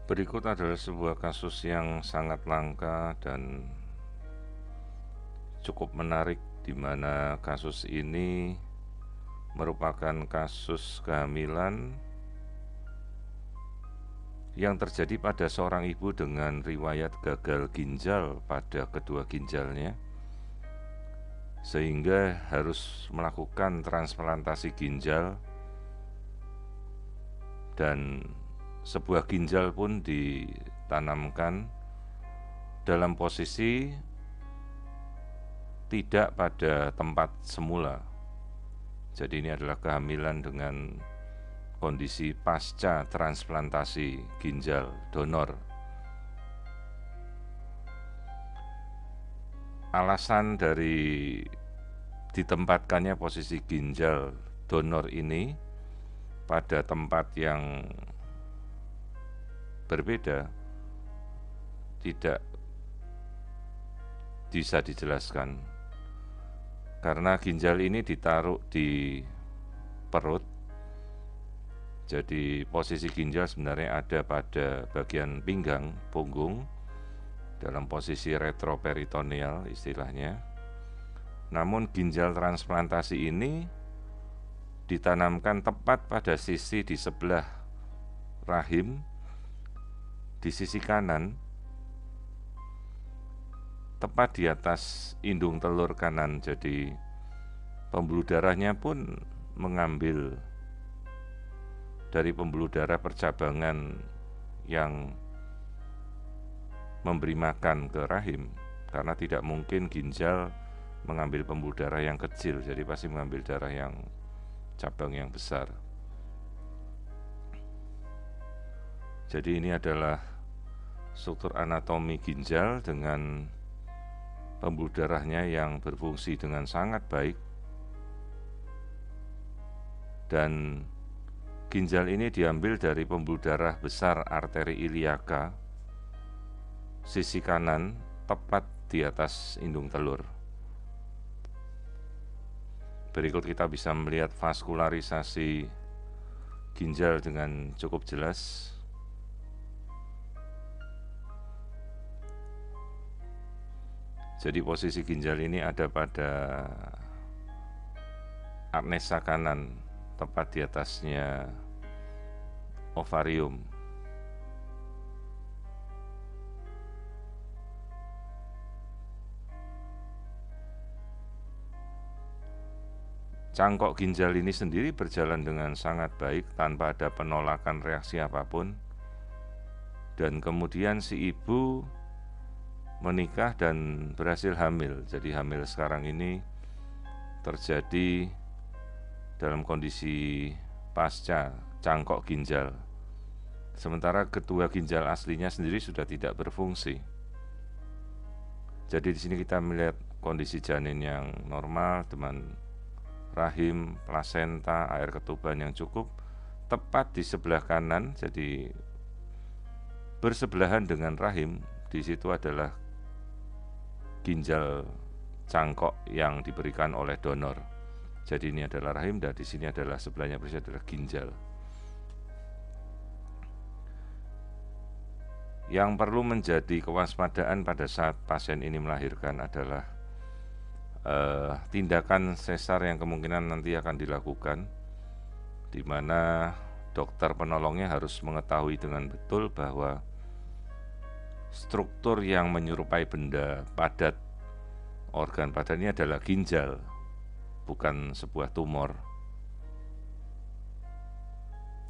Berikut adalah sebuah kasus yang sangat langka dan cukup menarik, di mana kasus ini merupakan kasus kehamilan yang terjadi pada seorang ibu dengan riwayat gagal ginjal pada kedua ginjalnya, sehingga harus melakukan transplantasi ginjal, dan sebuah ginjal pun ditanamkan dalam posisi tidak pada tempat semula. Jadi ini adalah kehamilan dengan kondisi pasca transplantasi ginjal donor. Alasan dari ditempatkannya posisi ginjal donor ini pada tempat yang berbeda tidak bisa dijelaskan, karena ginjal ini ditaruh di perut. Jadi posisi ginjal sebenarnya ada pada bagian pinggang, punggung, dalam posisi retroperitoneal istilahnya. Namun ginjal transplantasi ini ditanamkan tepat pada sisi di sebelah rahim, di sisi kanan, tepat di atas indung telur kanan. Jadi pembuluh darahnya pun mengambil dari pembuluh darah percabangan yang memberi makan ke rahim, karena tidak mungkin ginjal mengambil pembuluh darah yang kecil, jadi pasti mengambil darah yang cabang yang besar. Jadi ini adalah struktur anatomi ginjal dengan pembuluh darahnya yang berfungsi dengan sangat baik, dan ginjal ini diambil dari pembuluh darah besar arteri iliaka sisi kanan, tepat di atas indung telur. Berikut kita bisa melihat vaskularisasi ginjal dengan cukup jelas. Jadi posisi ginjal ini ada pada apnesa kanan, tepat di atasnya ovarium. Cangkok ginjal ini sendiri berjalan dengan sangat baik tanpa ada penolakan reaksi apapun. Dan kemudian si ibu menikah dan berhasil hamil. Jadi hamil sekarang ini terjadi dalam kondisi pasca cangkok ginjal. Sementara kedua ginjal aslinya sendiri sudah tidak berfungsi. Jadi di sini kita melihat kondisi janin yang normal dengan rahim, plasenta, air ketuban yang cukup, tepat di sebelah kanan. Jadi bersebelahan dengan rahim, di situ adalah ginjal cangkok yang diberikan oleh donor. Jadi ini adalah rahim, dan di sini adalah sebelahnya persis adalah ginjal. Yang perlu menjadi kewaspadaan pada saat pasien ini melahirkan adalah tindakan sesar yang kemungkinan nanti akan dilakukan, di mana dokter penolongnya harus mengetahui dengan betul bahwa struktur yang menyerupai benda padat organ pada ini adalah ginjal, bukan sebuah tumor.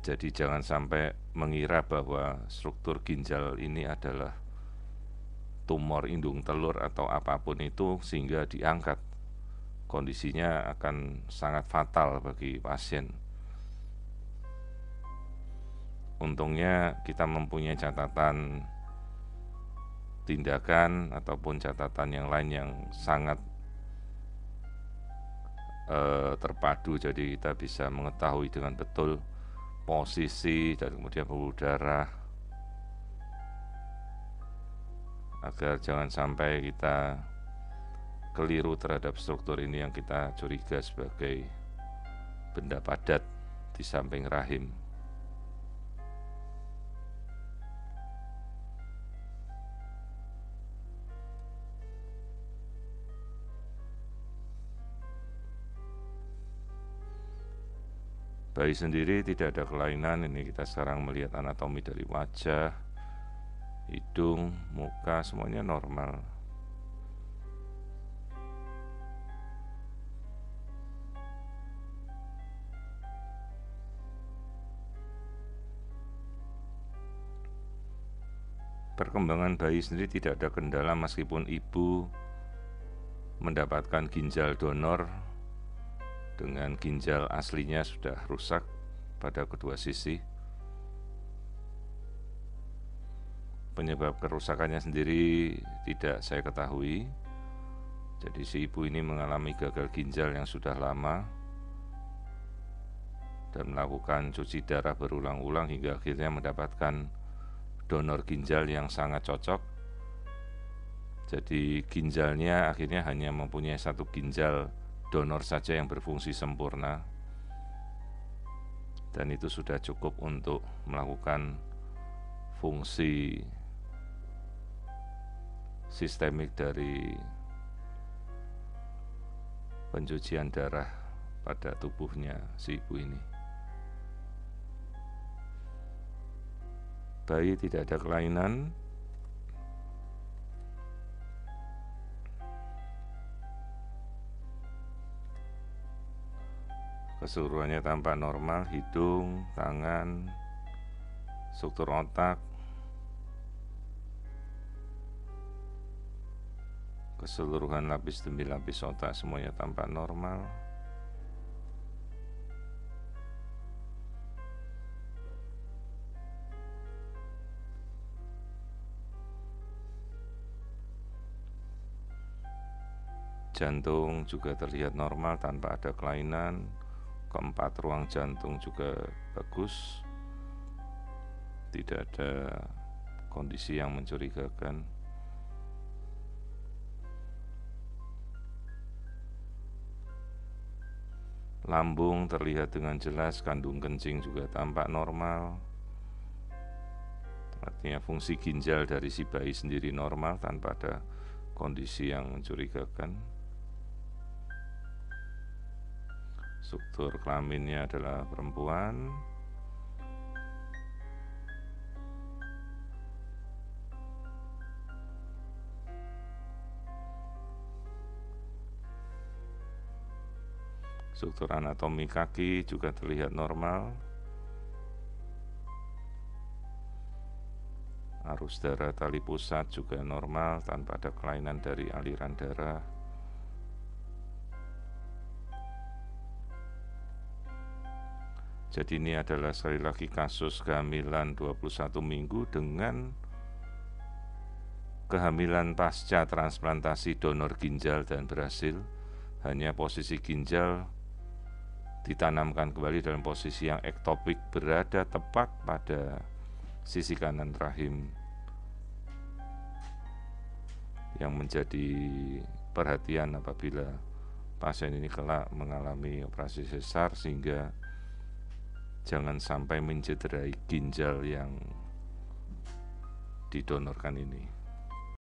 Jadi jangan sampai mengira bahwa struktur ginjal ini adalah tumor indung telur atau apapun itu sehingga diangkat. Kondisinya akan sangat fatal bagi pasien. Untungnya kita mempunyai catatan tindakan ataupun catatan yang lain yang sangat terpadu, jadi kita bisa mengetahui dengan betul posisi dan kemudian pembuluh darah, agar jangan sampai kita keliru terhadap struktur ini yang kita curiga sebagai benda padat di samping rahim. Bayi sendiri tidak ada kelainan. Ini kita sekarang melihat anatomi dari wajah, hidung, muka, semuanya normal. Perkembangan bayi sendiri tidak ada kendala meskipun ibu mendapatkan ginjal donor dengan ginjal aslinya sudah rusak pada kedua sisi. Penyebab kerusakannya sendiri tidak saya ketahui. Jadi si ibu ini mengalami gagal ginjal yang sudah lama dan melakukan cuci darah berulang-ulang hingga akhirnya mendapatkan donor ginjal yang sangat cocok. Jadi ginjalnya akhirnya hanya mempunyai satu ginjal donor saja yang berfungsi sempurna, dan itu sudah cukup untuk melakukan fungsi sistemik dari pencucian darah pada tubuhnya si ibu ini. Bayi tidak ada kelainan. Keseluruhannya tampak normal, hidung, tangan, struktur otak, keseluruhan lapis demi lapis otak semuanya tampak normal. Jantung juga terlihat normal tanpa ada kelainan. Keempat ruang jantung juga bagus, tidak ada kondisi yang mencurigakan. Lambung terlihat dengan jelas, kandung kencing juga tampak normal. Artinya fungsi ginjal dari si bayi sendiri normal tanpa ada kondisi yang mencurigakan. Struktur kelaminnya adalah perempuan. Struktur anatomi kaki juga terlihat normal. Arus darah tali pusat juga normal tanpa ada kelainan dari aliran darah. Jadi ini adalah sekali lagi kasus kehamilan 21 minggu dengan kehamilan pasca transplantasi donor ginjal dan berhasil. Hanya posisi ginjal ditanamkan kembali dalam posisi yang ektopik, berada tepat pada sisi kanan rahim, yang menjadi perhatian apabila pasien ini kelak mengalami operasi sesar, sehingga jangan sampai mencederai ginjal yang didonorkan ini.